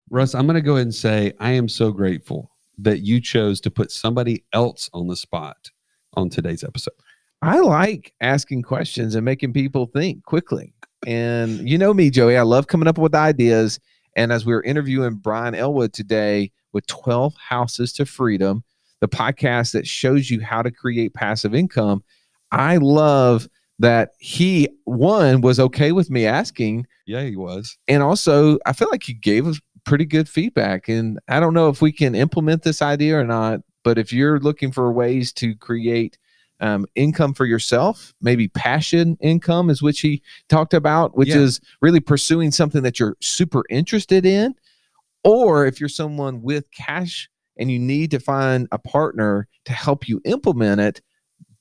Russ, I'm going to go ahead and say I am so grateful that you chose to put somebody else on the spot on today's episode. I like asking questions and making people think quickly. And you know me, Joey, I love coming up with ideas. And as we were interviewing Brian Ellwood today with 12 Houses to Freedom, the podcast that shows you how to create passive income, I love that he, one, was okay with me asking. Yeah, he was. And also, I feel like he gave us pretty good feedback. And I don't know if we can implement this idea or not, but if you're looking for ways to create income for yourself, maybe passion income is which he talked about, which is really pursuing something that you're super interested in. Or if you're someone with cash and you need to find a partner to help you implement it,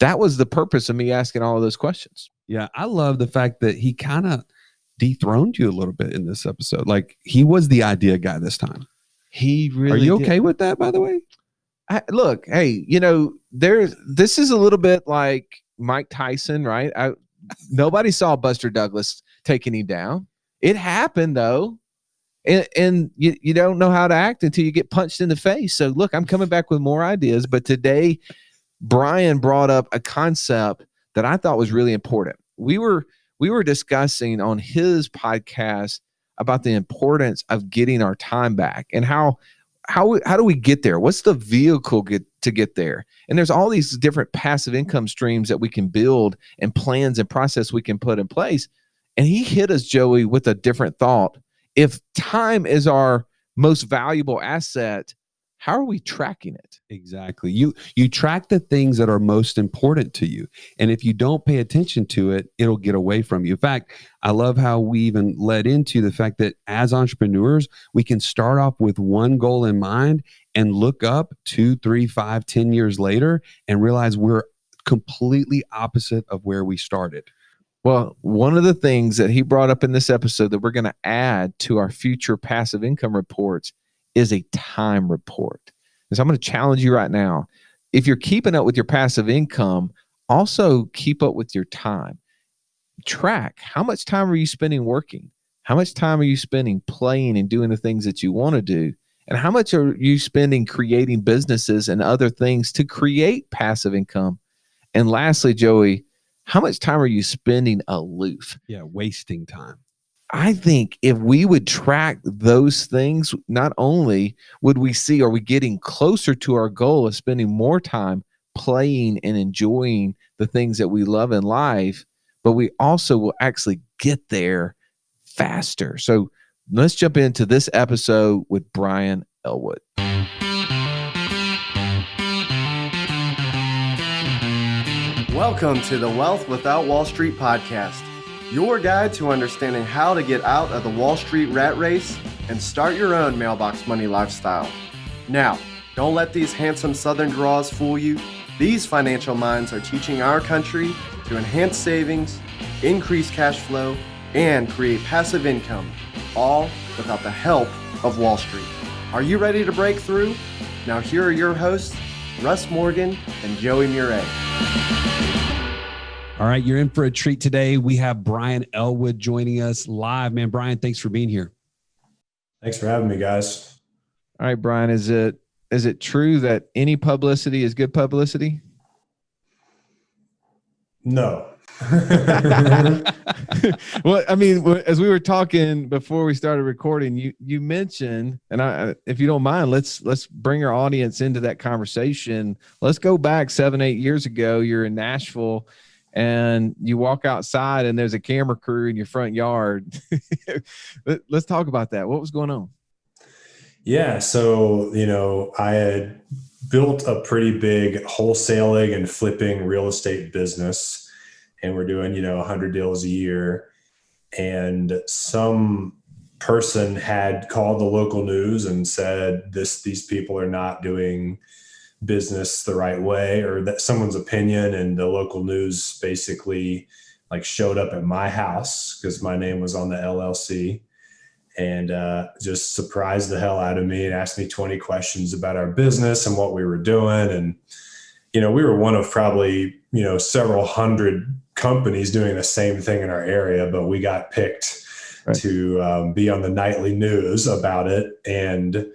that was the purpose of me asking all of those questions. Yeah, I love the fact that he kind of dethroned you a little bit in this episode. Like he was the idea guy this time. He really Are you okay with that, by the way? Look, hey, this is a little bit like Mike Tyson, right? Nobody saw Buster Douglas taking him down. It happened though. And you don't know how to act until you get punched in the face. So look, I'm coming back with more ideas, but today Brian brought up a concept that I thought was really important. We were discussing on his podcast about the importance of getting our time back and how do we get there? What's the vehicle to get there? And there's all these different passive income streams that we can build and plans and process we can put in place. And he hit us, Joey, with a different thought. If time is our most valuable asset, how are we tracking it? Exactly. You track the things that are most important to you. And if you don't pay attention to it, it'll get away from you. In fact, I love how we even led into the fact that as entrepreneurs, we can start off with one goal in mind and look up 2, 3, 5, 10 years later and realize we're completely opposite of where we started. Well, one of the things that he brought up in this episode that we're going to add to our future passive income reports is a time report. And so I'm going to challenge you right now. If you're keeping up with your passive income, also keep up with your time. Track how much time are you spending working? How much time are you spending playing and doing the things that you want to do? And how much are you spending creating businesses and other things to create passive income? And lastly, Joey, how much time are you spending aloof? Yeah, wasting time. I think if we would track those things, not only would we see, are we getting closer to our goal of spending more time playing and enjoying the things that we love in life, but we also will actually get there faster. So let's jump into this episode with Brian Ellwood. Welcome to the Wealth Without Wall Street podcast, your guide to understanding how to get out of the Wall Street rat race and start your own mailbox money lifestyle. Now, don't let these handsome Southern draws fool you. These financial minds are teaching our country to enhance savings, increase cash flow, and create passive income, all without the help of Wall Street. Are you ready to break through? Now here are your hosts, Russ Morgan and Joey Murray. All right, you're in for a treat today. We have Brian Ellwood joining us live. Man, Brian, thanks for being here. Thanks for having me, guys. All right, Brian, is it true that any publicity is good publicity? No. Well, I mean, as we were talking before we started recording, you mentioned, and if you don't mind, let's bring our audience into that conversation. Let's go back 7-8 years ago. You're in Nashville and you walk outside and there's a camera crew in your front yard. Let's talk about that. What was going on? Yeah. So, I had built a pretty big wholesaling and flipping real estate business, and we're doing, 100 deals a year. And some person had called the local news and said, these people are not doing business the right way, or that someone's opinion. And the local news basically showed up at my house because my name was on the LLC, and just surprised the hell out of me and asked me 20 questions about our business and what we were doing. And, we were one of probably, several hundred companies doing the same thing in our area, but we got picked to be on the nightly news about it. And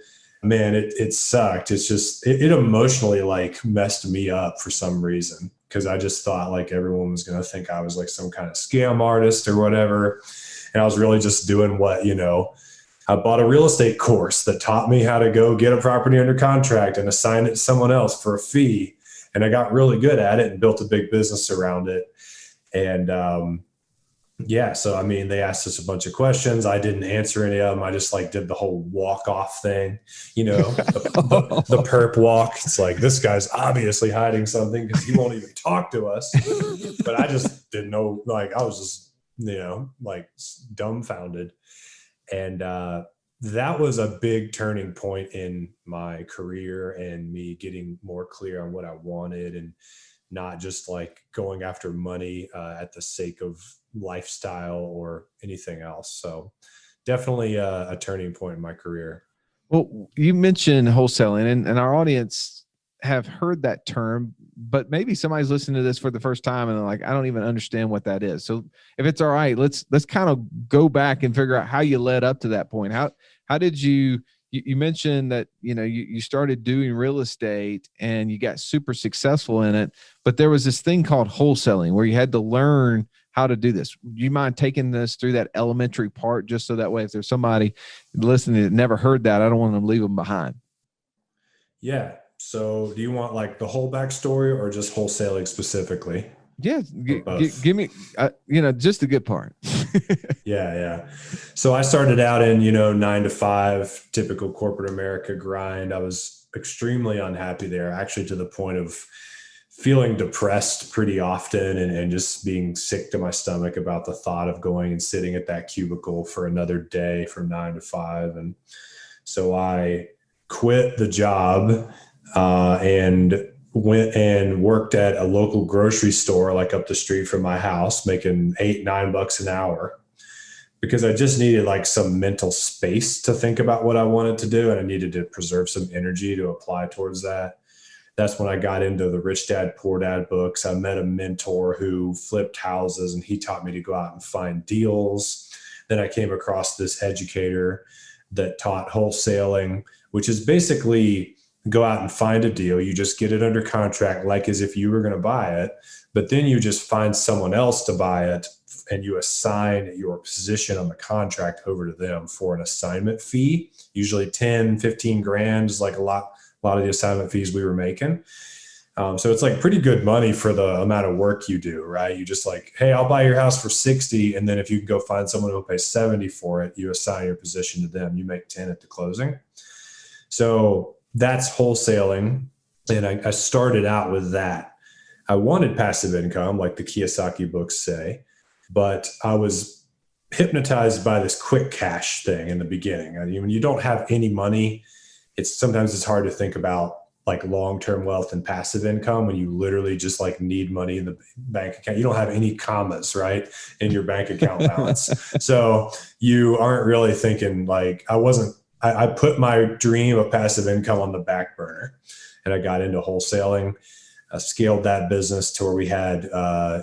man, it sucked. It's just, it emotionally like messed me up for some reason. Cause I just thought like everyone was going to think I was like some kind of scam artist or whatever. And I was really just doing what, I bought a real estate course that taught me how to go get a property under contract and assign it to someone else for a fee. And I got really good at it and built a big business around it. And, so, I mean, they asked us a bunch of questions. I didn't answer any of them. I just like did the whole walk off thing, the perp walk. It's like, this guy's obviously hiding something because he won't even talk to us. But I just didn't know, like, I was just, like dumbfounded. And that was a big turning point in my career and me getting more clear on what I wanted and not just like going after money at the sake of lifestyle or anything else. So definitely a turning point in my career. Well, you mentioned wholesaling, and our audience have heard that term, but maybe somebody's listening to this for the first time and they're like, I don't even understand what that is. So if it's all right, let's kind of go back and figure out how you led up to that point. How did you mentioned that, you started doing real estate and you got super successful in it, but there was this thing called wholesaling where you had to learn how to do this. Do you mind taking this through that elementary part, just so that way, if there's somebody listening that never heard that, I don't want them to leave them behind. Yeah. So do you want like the whole backstory or just wholesaling specifically? Yeah. Give me, just the good part. Yeah. So I started out in, 9 to 5, typical corporate America grind. I was extremely unhappy there, actually to the point of feeling depressed pretty often and just being sick to my stomach about the thought of going and sitting at that cubicle for another day from 9 to 5. And so I quit the job and went and worked at a local grocery store, like up the street from my house, making $8-9 an hour, because I just needed like some mental space to think about what I wanted to do. And I needed to preserve some energy to apply towards that. That's when I got into the Rich Dad, Poor Dad books. I met a mentor who flipped houses and he taught me to go out and find deals. Then I came across this educator that taught wholesaling, which is basically go out and find a deal. You just get it under contract, like as if you were going to buy it, but then you just find someone else to buy it and you assign your position on the contract over to them for an assignment fee. Usually 10, 15 grand is like a lot of the assignment fees we were making. So it's like pretty good money for the amount of work you do, right? You just like, hey, I'll buy your house for 60. And then if you can go find someone who'll pay 70 for it, you assign your position to them. You make 10 at the closing. So that's wholesaling. And I started out with that. I wanted passive income, like the Kiyosaki books say, but I was hypnotized by this quick cash thing in the beginning. I mean, when you don't have any money, sometimes it's hard to think about like long-term wealth and passive income when you literally just like need money in the bank account. You don't have any commas, right, in your bank account balance. So you aren't really thinking like, I put my dream of passive income on the back burner and I got into wholesaling. I scaled that business to where we had, a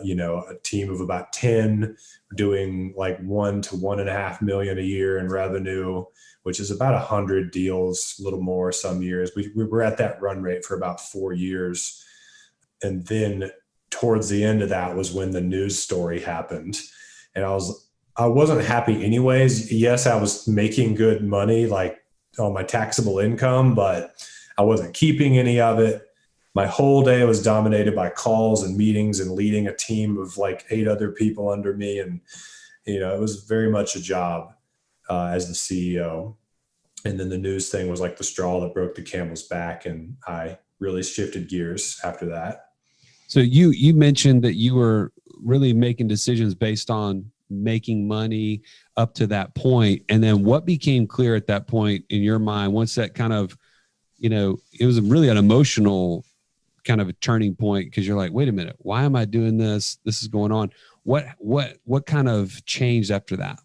team of about 10 doing like 1 to 1.5 million a year in revenue, which is about 100 deals, a little more some years. We were at that run rate for about 4 years. And then towards the end of that was when the news story happened. And I wasn't happy anyways. Yes, I was making good money, like on my taxable income, but I wasn't keeping any of it. My whole day was dominated by calls and meetings and leading a team of like 8 other people under me. And, it was very much a job as the CEO. And then the news thing was like the straw that broke the camel's back. And I really shifted gears after that. So you mentioned that you were really making decisions based on making money up to that point. And then what became clear at that point in your mind, once that kind of, it was really an emotional kind of a turning point, because you're like, wait a minute, why am I doing this? This is going on. What kind of changed after that?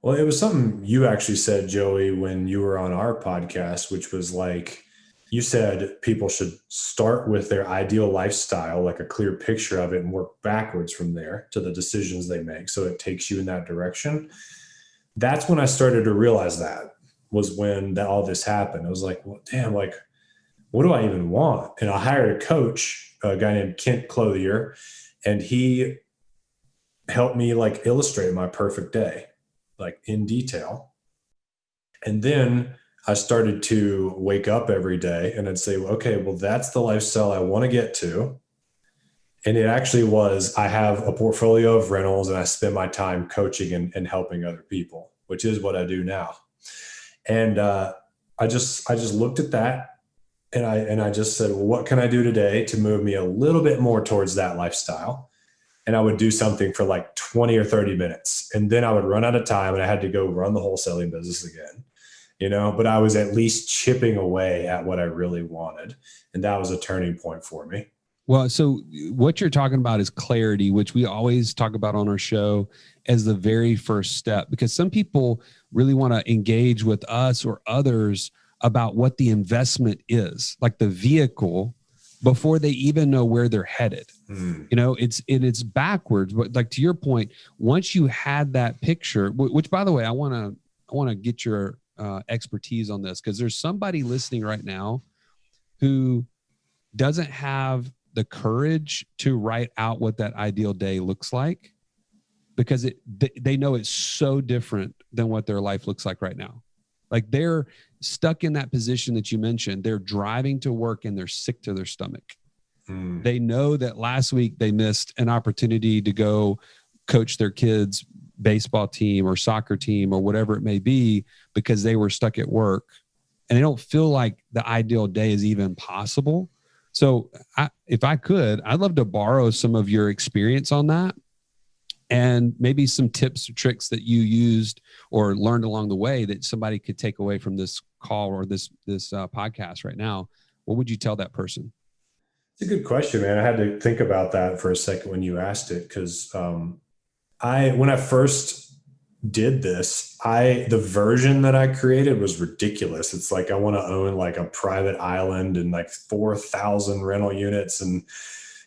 Well, it was something you actually said, Joey, when you were on our podcast, which was like, You said people should start with their ideal lifestyle, like a clear picture of it, and work backwards from there to the decisions they make. So it takes you in that direction. That's when I started to realize that was when all this happened. I was like, well, damn, like, what do I even want? And I hired a coach, a guy named Kent Clothier, and he helped me like illustrate my perfect day, like in detail. And then I started to wake up every day and I'd say, okay, well, that's the lifestyle I want to get to. And it actually was, I have a portfolio of rentals and I spend my time coaching and helping other people, which is what I do now. And I just looked at that and I just said, well, what can I do today to move me a little bit more towards that lifestyle? And I would do something for like 20 or 30 minutes. And then I would run out of time and I had to go run the wholesaling business again. But I was at least chipping away at what I really wanted. And that was a turning point for me. Well, so what you're talking about is clarity, which we always talk about on our show as the very first step, because some people really want to engage with us or others about what the investment is, like the vehicle, before they even know where they're headed. It's backwards. But like to your point, once you had that picture, which by the way, I want to get your expertise on this, because there's somebody listening right now who doesn't have the courage to write out what that ideal day looks like, because they know it's so different than what their life looks like right now. Like they're stuck in that position that you mentioned. They're driving to work and they're sick to their stomach. They know that last week they missed an opportunity to go coach their kids' baseball team or soccer team or whatever it may be because they were stuck at work, and they don't feel like the ideal day is even possible. So if I could, I'd love to borrow some of your experience on that and maybe some tips or tricks that you used or learned along the way that somebody could take away from this call or this podcast right now. What would you tell that person? It's a good question, man. I had to think about that for a second when you asked it, because when I first did this, the version that I created was ridiculous. It's like, I want to own like a private island and like 4,000 rental units. And,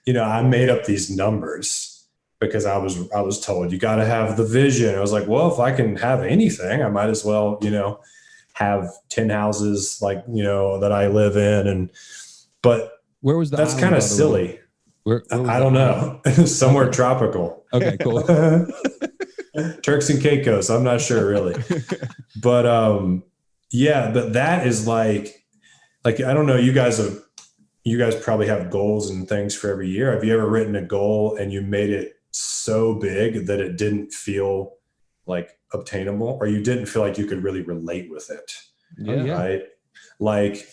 I made up these numbers because I was told you got to have the vision. I was like, well, if I can have anything, I might as well, have 10 houses like, that I live in. But where was that's kind of silly. Where I don't know. Somewhere tropical. Okay, cool. Turks and Caicos. I'm not sure really. But but that is like, I don't know. You guys probably have goals and things for every year. Have you ever written a goal and you made it so big that it didn't feel like obtainable, or you didn't feel like you could really relate with it? Yeah. Right. Like,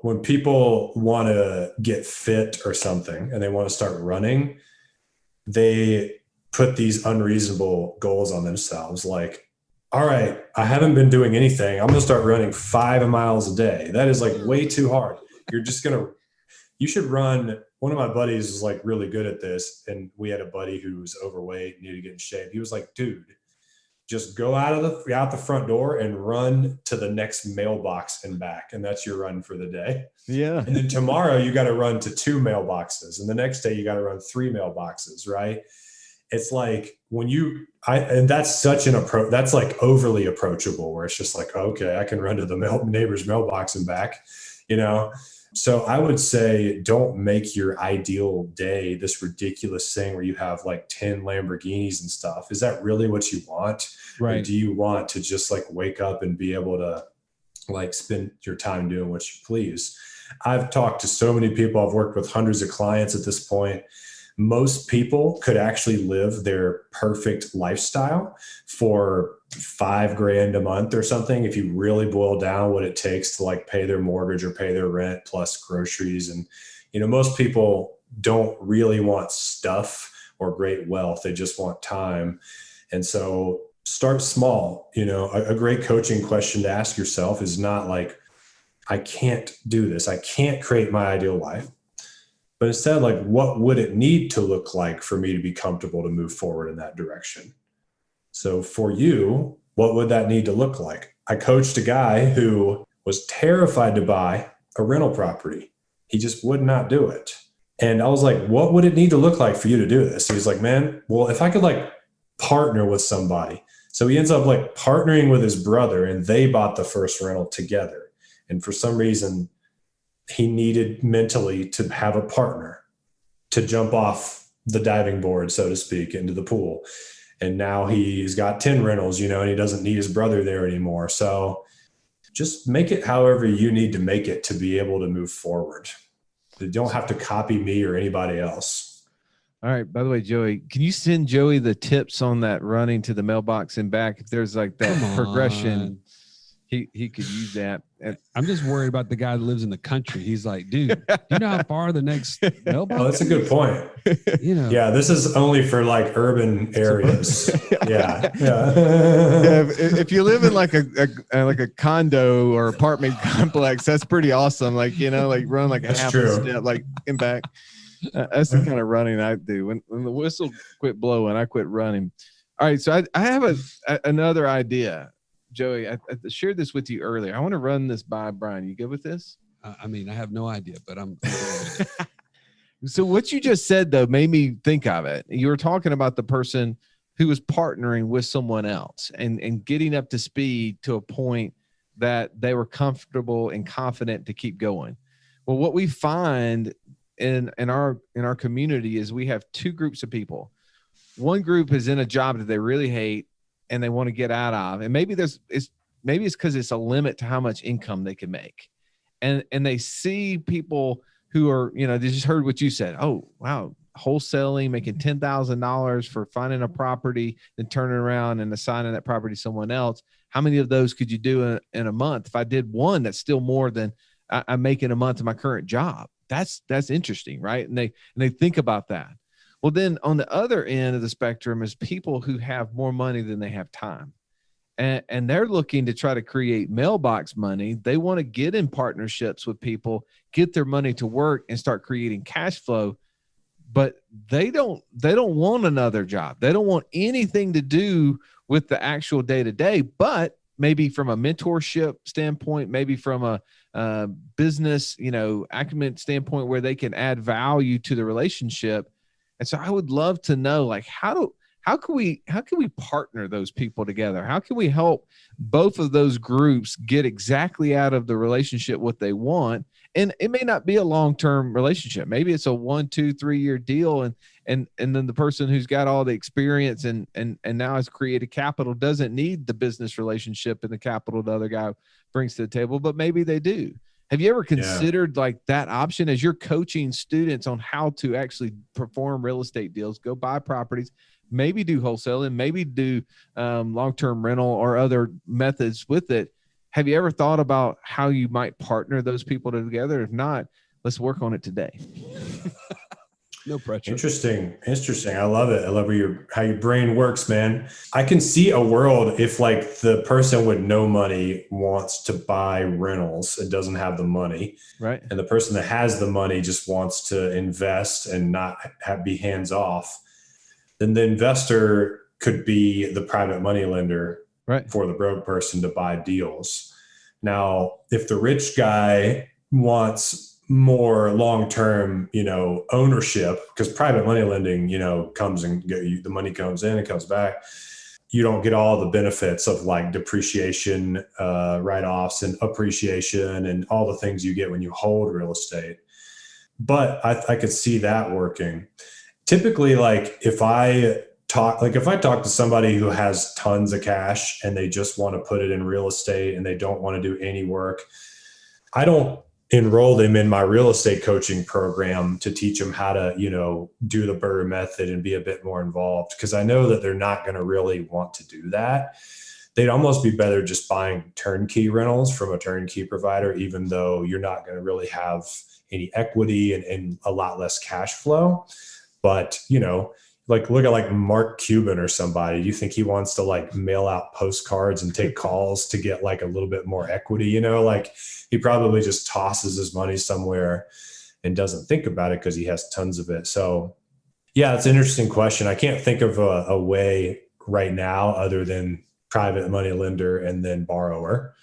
when people want to get fit or something and they want to start running, they put these unreasonable goals on themselves. Like, all right, I haven't been doing anything. I'm going to start running 5 miles a day. That is like way too hard. You should run. One of my buddies is like really good at this. And we had a buddy who was overweight, needed to get in shape. He was like, dude, just go out the front door and run to the next mailbox and back. And that's your run for the day. Yeah. And then tomorrow you got to run to 2 mailboxes. And the next day you got to run 3 mailboxes. Right. It's like and that's such an approach. That's like overly approachable, where it's just like, okay, I can run to the neighbor's mailbox and back, So I would say, don't make your ideal day this ridiculous thing where you have like 10 Lamborghinis and stuff. Is that really what you want? Right. Or do you want to just like wake up and be able to like spend your time doing what you please? I've talked to so many people. I've worked with hundreds of clients at this point. Most people could actually live their perfect lifestyle for $5,000 a month or something, if you really boil down what it takes to like pay their mortgage or pay their rent plus groceries. And, most people don't really want stuff or great wealth. They just want time. And so start small. A great coaching question to ask yourself is not like, I can't do this. I can't create my ideal life. But instead, like, what would it need to look like for me to be comfortable to move forward in that direction? So for you, what would that need to look like? I coached a guy who was terrified to buy a rental property. He just would not do it. And I was like, what would it need to look like for you to do this? He's like, man, well, if I could like partner with somebody. So he ends up like partnering with his brother, and they bought the first rental together. And for some reason, he needed mentally to have a partner to jump off the diving board, so to speak, into the pool. And now he's got 10 rentals, and he doesn't need his brother there anymore. So just make it however you need to make it to be able to move forward. You don't have to copy me or anybody else. All right. By the way, Joey, can you send Joey the tips on that running to the mailbox and back? If there's like that progression, he could use that. I'm just worried about the guy that lives in the country. He's like, dude, you know how far the next mailbox? Oh, that's a good point. Yeah, this is only for like urban areas. Yeah. If you live in like a condo or apartment complex, that's pretty awesome. Like, like run like a half a step, like in back. That's the kind of running I do. When the whistle quit blowing, I quit running. All right. So I have another idea. Joey, I shared this with you earlier. I want to run this by Brian. You good with this? I have no idea, but I'm. So what you just said, though, made me think of it. You were talking about the person who was partnering with someone else and getting up to speed to a point that they were comfortable and confident to keep going. Well, what we find in our community is we have two groups of people. One group is in a job that they really hate and they want to get out of. And maybe it's because it's a limit to how much income they can make. And they see people who are, they just heard what you said. Oh, wow. Wholesaling, making $10,000 for finding a property, then turning around and assigning that property to someone else. How many of those could you do in a month? If I did one, that's still more than I'm making a month in my current job. That's interesting, right? And they think about that. Well, then on the other end of the spectrum is people who have more money than they have time. And they're looking to try to create mailbox money. They want to get in partnerships with people, get their money to work and start creating cash flow. But they don't want another job. They don't want anything to do with the actual day-to-day, but maybe from a mentorship standpoint, maybe from a business, acumen standpoint where they can add value to the relationship. And so I would love to know, like, how can we partner those people together? How can we help both of those groups get exactly out of the relationship what they want? And it may not be a long-term relationship. Maybe it's a 1, 2, 3 year deal. And then the person who's got all the experience and now has created capital doesn't need the business relationship and the capital the other guy brings to the table, but maybe they do. Have you ever considered like that option as you're coaching students on how to actually perform real estate deals, go buy properties, maybe do wholesaling, maybe do long-term rental or other methods with it? Have you ever thought about how you might partner those people together? If not, let's work on it today. No pressure. Interesting. I love it. I love how your brain works, man. I can see a world if like the person with no money wants to buy rentals and doesn't have the money. Right. And the person that has the money just wants to invest and not be hands off. Then the investor could be the private money lender for the broke person to buy deals. Now, if the rich guy wants more long-term, ownership, because private money lending, comes and the money comes in and comes back. You don't get all the benefits of like depreciation, write-offs and appreciation and all the things you get when you hold real estate. But I could see that working. Typically, like if I talk to somebody who has tons of cash and they just want to put it in real estate and they don't want to do any work, I don't enroll them in my real estate coaching program to teach them how to, do the Burr method and be a bit more involved, because I know that they're not going to really want to do that. They'd almost be better just buying turnkey rentals from a turnkey provider, even though you're not going to really have any equity and a lot less cash flow. But, like look at like Mark Cuban or somebody. Do you think he wants to like mail out postcards and take calls to get like a little bit more equity? Like he probably just tosses his money somewhere and doesn't think about it because he has tons of it. So yeah, it's an interesting question. I can't think of a way right now other than private money lender and then borrower.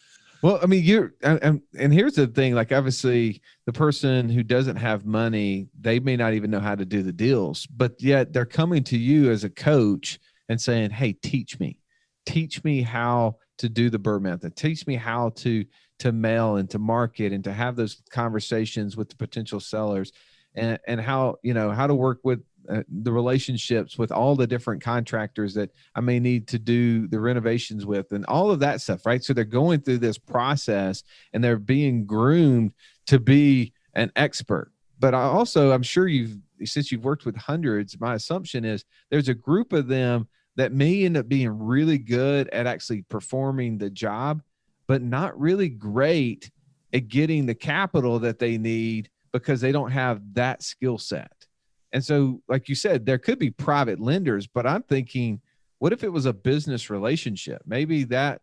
Well, I mean, and here's the thing, like obviously the person who doesn't have money, they may not even know how to do the deals, but yet they're coming to you as a coach and saying, hey, teach me how to do the Burr method. Teach me how to mail and to market and to have those conversations with the potential sellers and how, how to work with the relationships with all the different contractors that I may need to do the renovations with and all of that stuff, right? So they're going through this process and they're being groomed to be an expert. But I'm sure since you've worked with hundreds, my assumption is there's a group of them that may end up being really good at actually performing the job, but not really great at getting the capital that they need because they don't have that skill set. And so, like you said, there could be private lenders, but I'm thinking, what if it was a business relationship? Maybe that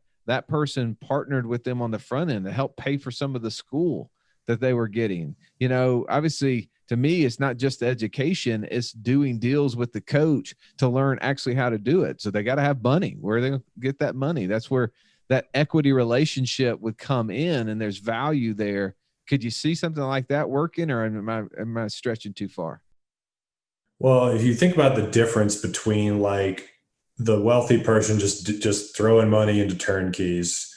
person partnered with them on the front end to help pay for some of the school that they were getting. Obviously, to me, it's not just education, it's doing deals with the coach to learn actually how to do it. So they got to have money. Where are they going to get that money? That's where that equity relationship would come in, and there's value there. Could you see something like that working, or am I stretching too far? Well, if you think about the difference between like the wealthy person just throwing money into turnkeys,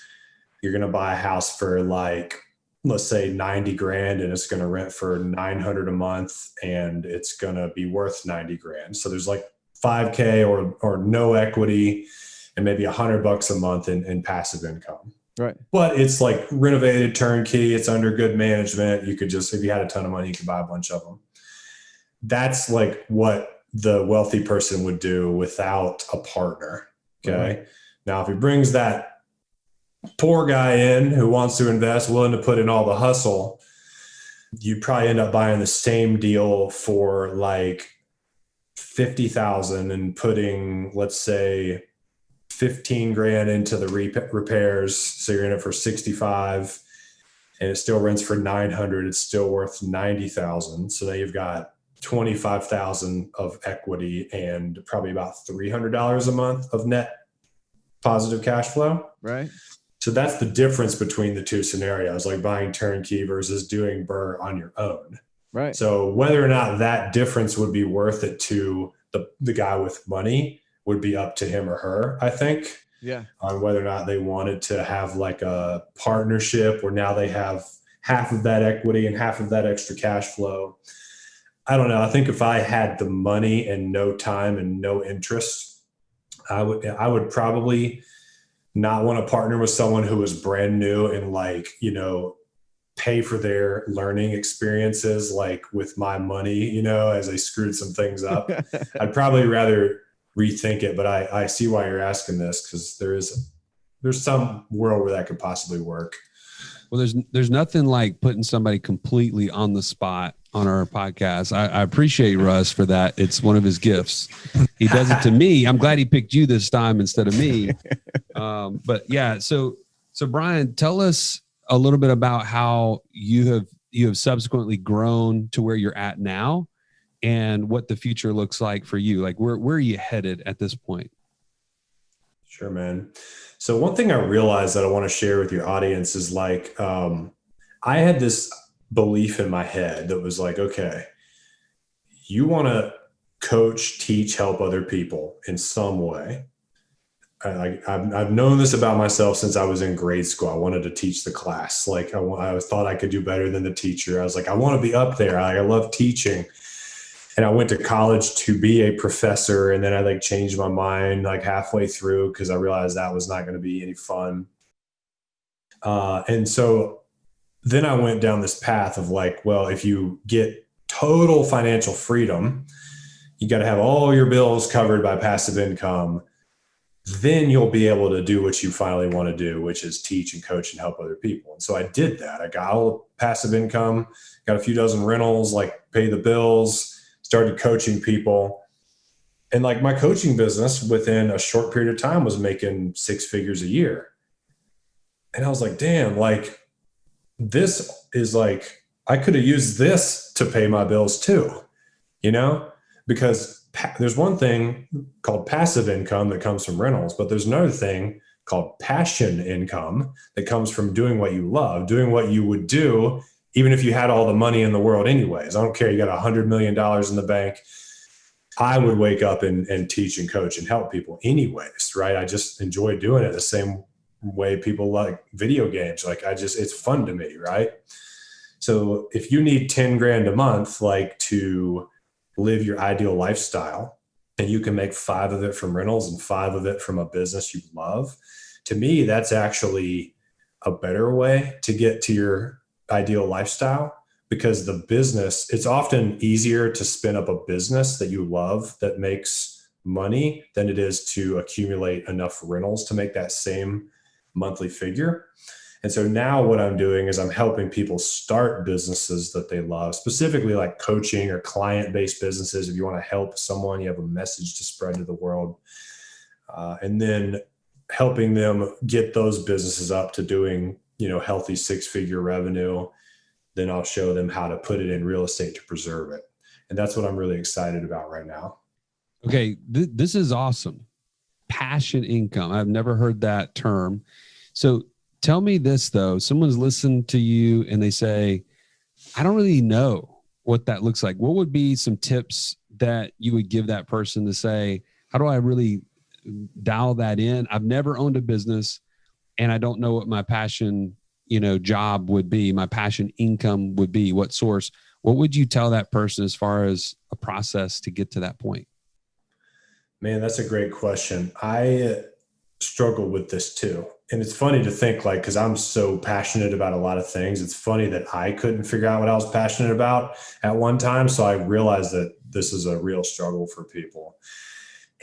you're going to buy a house for like, let's say 90 grand and it's going to rent for 900 a month and it's going to be worth 90 grand. So there's like 5K or no equity and maybe $100 a month in passive income. Right. But it's like renovated turnkey. It's under good management. You could just, if you had a ton of money, you could buy a bunch of them. That's like what the wealthy person would do without a partner. Okay. Mm-hmm. Now, if he brings that poor guy in who wants to invest, willing to put in all the hustle, you probably end up buying the same deal for like 50,000 and putting, let's say, 15 grand into the repairs. So you're in it for 65 and it still rents for 900. It's still worth 90,000. So now you've got 25,000 of equity and probably about $300 a month of net positive cash flow. Right. So that's the difference between the two scenarios, like buying turnkey versus doing Burr on your own. Right. So whether or not that difference would be worth it to the guy with money would be up to him or her, I think. Yeah. On whether or not they wanted to have like a partnership where now they have half of that equity and half of that extra cash flow. I don't know. I think if I had the money and no time and no interest, I would probably not want to partner with someone who was brand new and like, pay for their learning experiences, like with my money, as I screwed some things up. I'd probably rather rethink it, but I see why you're asking this, because there's some world where that could possibly work. Well, there's nothing like putting somebody completely on the spot on our podcast. I appreciate Russ for that. It's one of his gifts. He does it to me. I'm glad he picked you this time instead of me. But yeah, so Brian, tell us a little bit about how you have subsequently grown to where you're at now and what the future looks like for you. Like where are you headed at this point? Sure, man. So one thing I realized that I want to share with your audience is like, I had this belief in my head that was like, okay, you want to coach, teach, help other people in some way. I've known this about myself since I was in grade school. I wanted to teach the class. Like I thought I could do better than the teacher. I was like, I want to be up there. I love teaching. And I went to college to be a professor. And then I like changed my mind like halfway through because I realized that was not going to be any fun. And so then I went down this path of like, well, if you get total financial freedom, you got to have all your bills covered by passive income. Then you'll be able to do what you finally want to do, which is teach and coach and help other people. And so I did that. I got all passive income, got a few dozen rentals, like pay the bills, started coaching people. And like my coaching business within a short period of time was making 6 figures a year. And I was like, damn, like this is like, I could have used this to pay my bills too, because there's one thing called passive income that comes from rentals, but there's another thing called passion income that comes from doing what you love, doing what you would do even if you had all the money in the world anyways. I don't care. You got $100 million in the bank. I would wake up and teach and coach and help people anyways, right? I just enjoy doing it the same way people like video games. Like it's fun to me, right? So if you need 10 grand a month, like to live your ideal lifestyle, and you can make 5 of it from rentals and 5 of it from a business you love, to me, that's actually a better way to get to your ideal lifestyle, because the business, it's often easier to spin up a business that you love that makes money than it is to accumulate enough rentals to make that same monthly figure. And so now what I'm doing is I'm helping people start businesses that they love, specifically like coaching or client-based businesses. If you want to help someone, you have a message to spread to the world, and then helping them get those businesses up to doing, healthy 6-figure revenue. Then I'll show them how to put it in real estate to preserve it. And that's what I'm really excited about right now. Okay. This is awesome. Passion income. I've never heard that term. So tell me this though, someone's listened to you and they say, I don't really know what that looks like. What would be some tips that you would give that person to say, how do I really dial that in? I've never owned a business and I don't know what my passion job would be, my passion income would be, what source. What would you tell that person as far as a process to get to that point? Man, that's a great question. I struggle with this too. And it's funny to think because I'm so passionate about a lot of things. It's funny that I couldn't figure out what I was passionate about at one time. So I realized that this is a real struggle for people.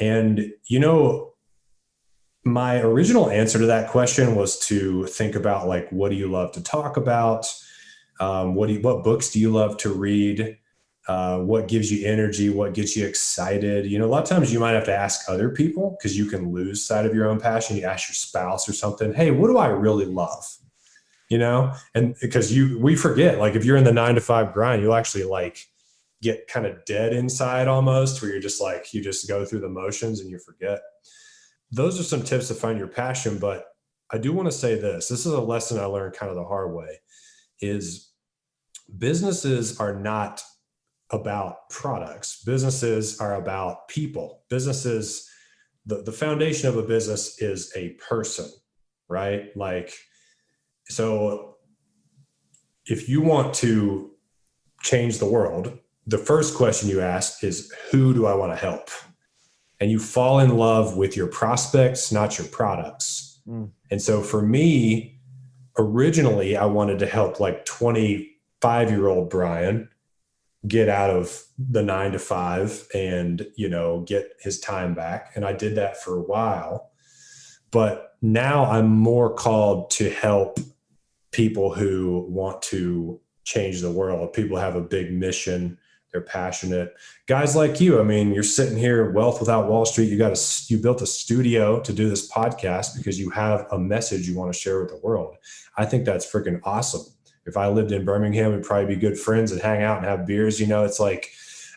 And, my original answer to that question was to think about what do you love to talk about? What books do you love to read? What gives you energy? What gets you excited? A lot of times you might have to ask other people because you can lose sight of your own passion. You ask your spouse or something, hey, what do I really love? And because we forget, if you're in the 9-to-5 grind, you'll actually get kind of dead inside almost, where you're just you just go through the motions and you forget. Those are some tips to find your passion. But I do want to say this is a lesson I learned kind of the hard way, is businesses are not about products. Businesses are about people. Businesses, the foundation of a business is a person, right? So if you want to change the world, the first question you ask is, who do I want to help? And you fall in love with your prospects, not your products. And so for me, originally, I wanted to help 25-year-old Brian get out of the 9-to-5 and, get his time back. And I did that for a while. But now I'm more called to help people who want to change the world. People have a big mission. They're passionate. Guys like you, you're sitting here, Wealth Without Wall Street. You built a studio to do this podcast because you have a message you want to share with the world. I think that's freaking awesome. If I lived in Birmingham, we'd probably be good friends and hang out and have beers. It's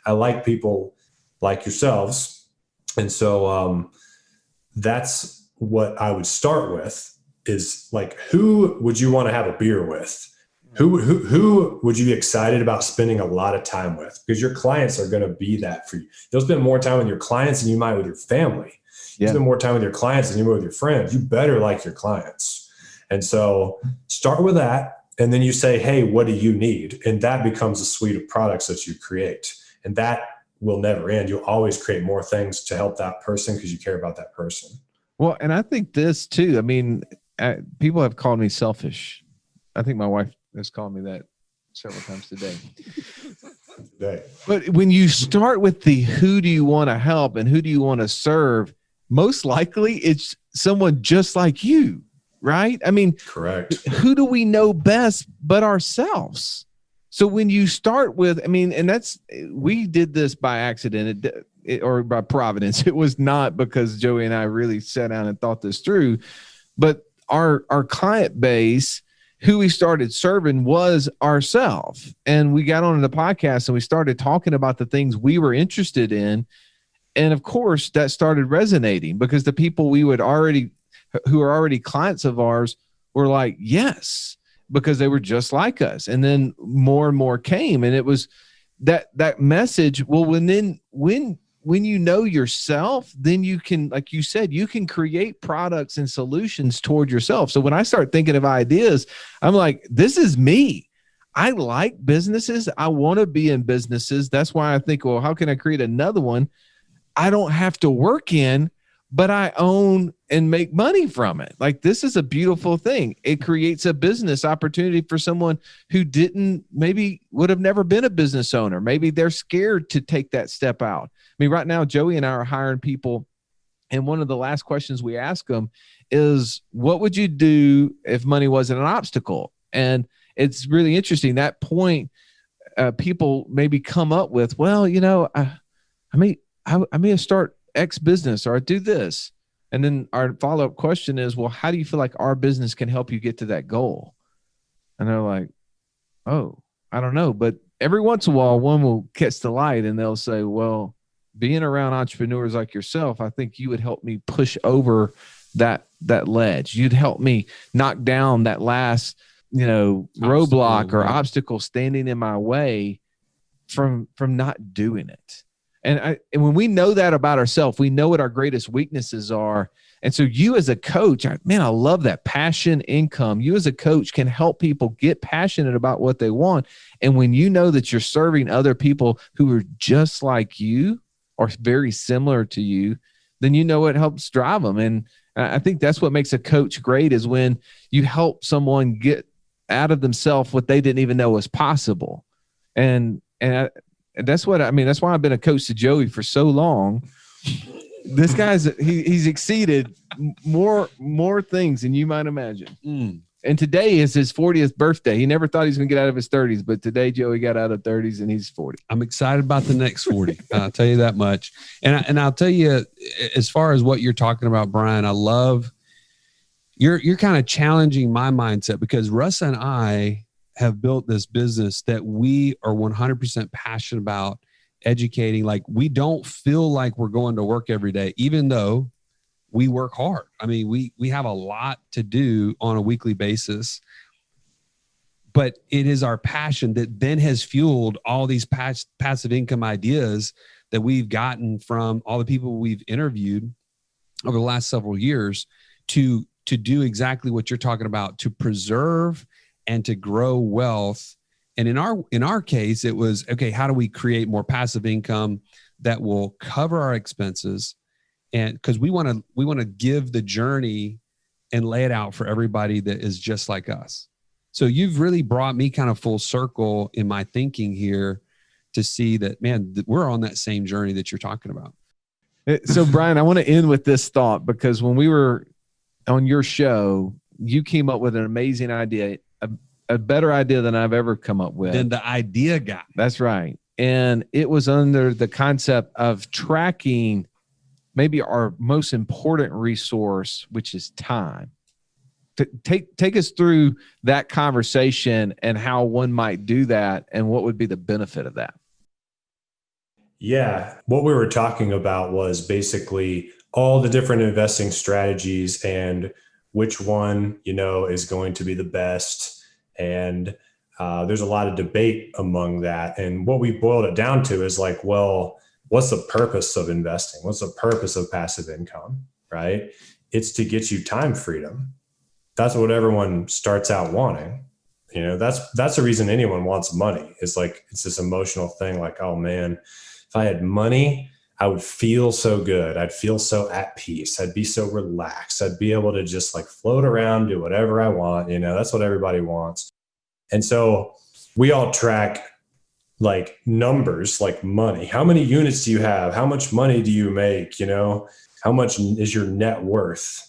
I like people like yourselves. And so that's what I would start with is who would you want to have a beer with? Who would you be excited about spending a lot of time with? Because your clients are going to be that for you. You'll spend more time with your clients than you might with your family. You spend more time with your clients than you will with your friends. You better like your clients. And so start with that. And then you say, hey, what do you need? And that becomes a suite of products that you create. And that will never end. You'll always create more things to help that person because you care about that person. Well, and I think this too, people have called me selfish. I think my wife has called me that several times today. But when you start with the who do you want to help and who do you want to serve, most likely it's someone just like you, right? Correct. Who do we know best but ourselves? So when you start with, we did this by accident or by providence. It was not because Joey and I really sat down and thought this through, but our client base, who we started serving was ourselves. And we got on the podcast and we started talking about the things we were interested in. And of course that started resonating because the people we would already who are already clients of ours were like, yes, because they were just like us. And then more and more came, and it was that message. Well, when you know yourself, then you can, like you said, you can create products and solutions toward yourself. So when I start thinking of ideas, I'm like, this is me. I like businesses. I want to be in businesses. That's why I think, well, how can I create another one I don't have to work in, but I own and make money from it? Like, this is a beautiful thing. It creates a business opportunity for someone who maybe would have never been a business owner. Maybe they're scared to take that step out. I mean, right now, Joey and I are hiring people, and one of the last questions we ask them is, what would you do if money wasn't an obstacle? And it's really interesting. That point, people maybe come up with, well, I may start X business, or I do this. And then our follow-up question is, well, how do you feel like our business can help you get to that goal? And they're like, oh, I don't know. But every once in a while, one will catch the light and they'll say, well, being around entrepreneurs like yourself, I think you would help me push over that ledge. You'd help me knock down that last, roadblock or obstacle standing in my way from not doing it. And when we know that about ourselves, we know what our greatest weaknesses are. And so you as a coach, I love that passion income. You as a coach can help people get passionate about what they want. And when you know that you're serving other people who are just like you or very similar to you, then it helps drive them. And I think that's what makes a coach great, is when you help someone get out of themselves what they didn't even know was possible. And that's what that's why I've been a coach to Joey for so long. This guy's he's exceeded more things than you might imagine. And today is his 40th birthday. He never thought he was going to get out of his 30s, but today Joey got out of 30s and he's 40. I'm excited about the next 40. I'll tell you that much. And I'll tell you, as far as what you're talking about, Brian, I love you're kind of challenging my mindset, because Russ and I have built this business that we are 100% passionate about educating. Like, we don't feel like we're going to work every day, even though we work hard. I mean, we have a lot to do on a weekly basis, but it is our passion that then has fueled all these passive income ideas that we've gotten from all the people we've interviewed over the last several years to do exactly what you're talking about, to preserve and to grow wealth. And in our case, it was, okay, how do we create more passive income that will cover our expenses? And because we want to give the journey and lay it out for everybody that is just like us. So you've really brought me kind of full circle in my thinking here to see that, man, we're on that same journey that you're talking about. So Brian, I want to end with this thought, because when we were on your show, you came up with an amazing idea, a better idea than I've ever come up with. Than the idea guy. That's right. And it was under the concept of tracking maybe our most important resource, which is time. Take us through that conversation and how one might do that, and what would be the benefit of that. Yeah. What we were talking about was basically all the different investing strategies and which one, is going to be the best. And there's a lot of debate among that. And what we boiled it down to is like, well, what's the purpose of investing? What's the purpose of passive income, right? It's to get you time freedom. That's what everyone starts out wanting. That's the reason anyone wants money. It's like, it's this emotional thing like, oh man, if I had money, I would feel so good. I'd feel so at peace. I'd be so relaxed. I'd be able to just like float around, do whatever I want. That's what everybody wants. And so we all track like numbers, like money. How many units do you have? How much money do you make? How much is your net worth?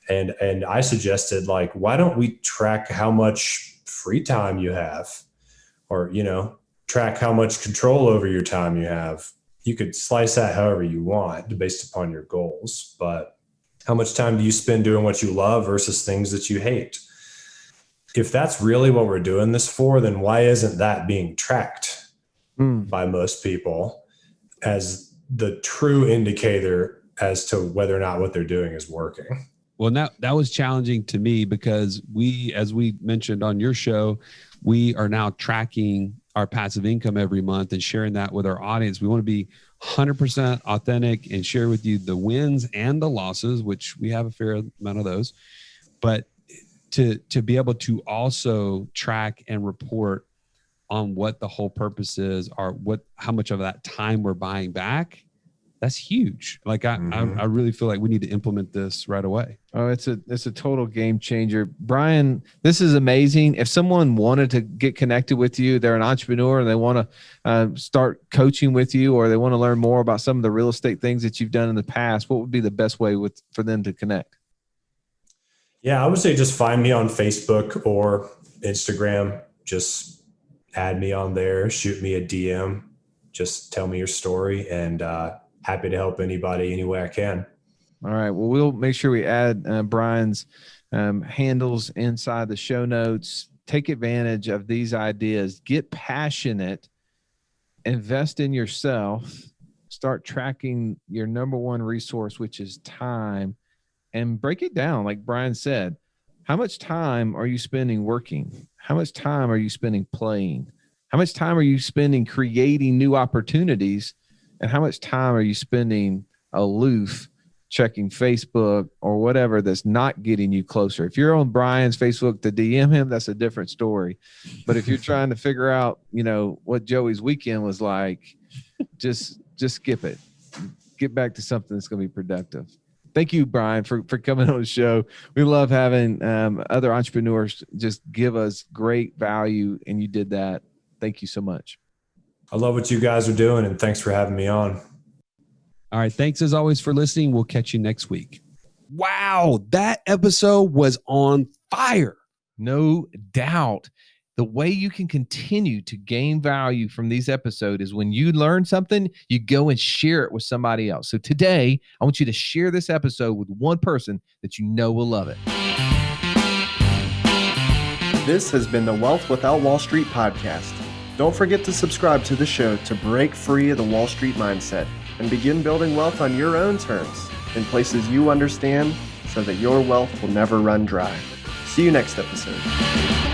And I suggested, like, why don't we track how much free time you have, or, track how much control over your time you have. You could slice that however you want based upon your goals, but how much time do you spend doing what you love versus things that you hate? If that's really what we're doing this for, then why isn't that being tracked by most people as the true indicator as to whether or not what they're doing is working? Well, that was challenging to me because as we mentioned on your show, we are now tracking our passive income every month and sharing that with our audience. We want to be 100% authentic and share with you the wins and the losses, which we have a fair amount of those. But to be able to also track and report on what the whole purpose is, or how much of that time we're buying back, that's huge. Like I really feel like we need to implement this right away. Oh, it's a total game changer. Brian, this is amazing. If someone wanted to get connected with you, they're an entrepreneur and they want to start coaching with you, or they want to learn more about some of the real estate things that you've done in the past, what would be the best way for them to connect? Yeah, I would say just find me on Facebook or Instagram. Just add me on there, shoot me a DM, just tell me your story, and happy to help anybody any way I can. All right. Well, we'll make sure we add Brian's handles inside the show notes. Take advantage of these ideas. Get passionate. Invest in yourself. Start tracking your number one resource, which is time, and break it down. Like Brian said, how much time are you spending working? How much time are you spending playing? How much time are you spending creating new opportunities? And how much time are you spending aloof, checking Facebook or whatever that's not getting you closer? If you're on Brian's Facebook to DM him, that's a different story. But if you're trying to figure out, what Joey's weekend was like, just skip it. Get back to something that's going to be productive. Thank you, Brian, for coming on the show. We love having other entrepreneurs just give us great value, and you did that. Thank you so much. I love what you guys are doing, and thanks for having me on. All right. Thanks as always for listening. We'll catch you next week. Wow. That episode was on fire. No doubt. The way you can continue to gain value from these episodes is when you learn something, you go and share it with somebody else. So today, I want you to share this episode with one person that you know will love it. This has been the Wealth Without Wall Street podcast. Don't forget to subscribe to the show to break free of the Wall Street mindset and begin building wealth on your own terms in places you understand so that your wealth will never run dry. See you next episode.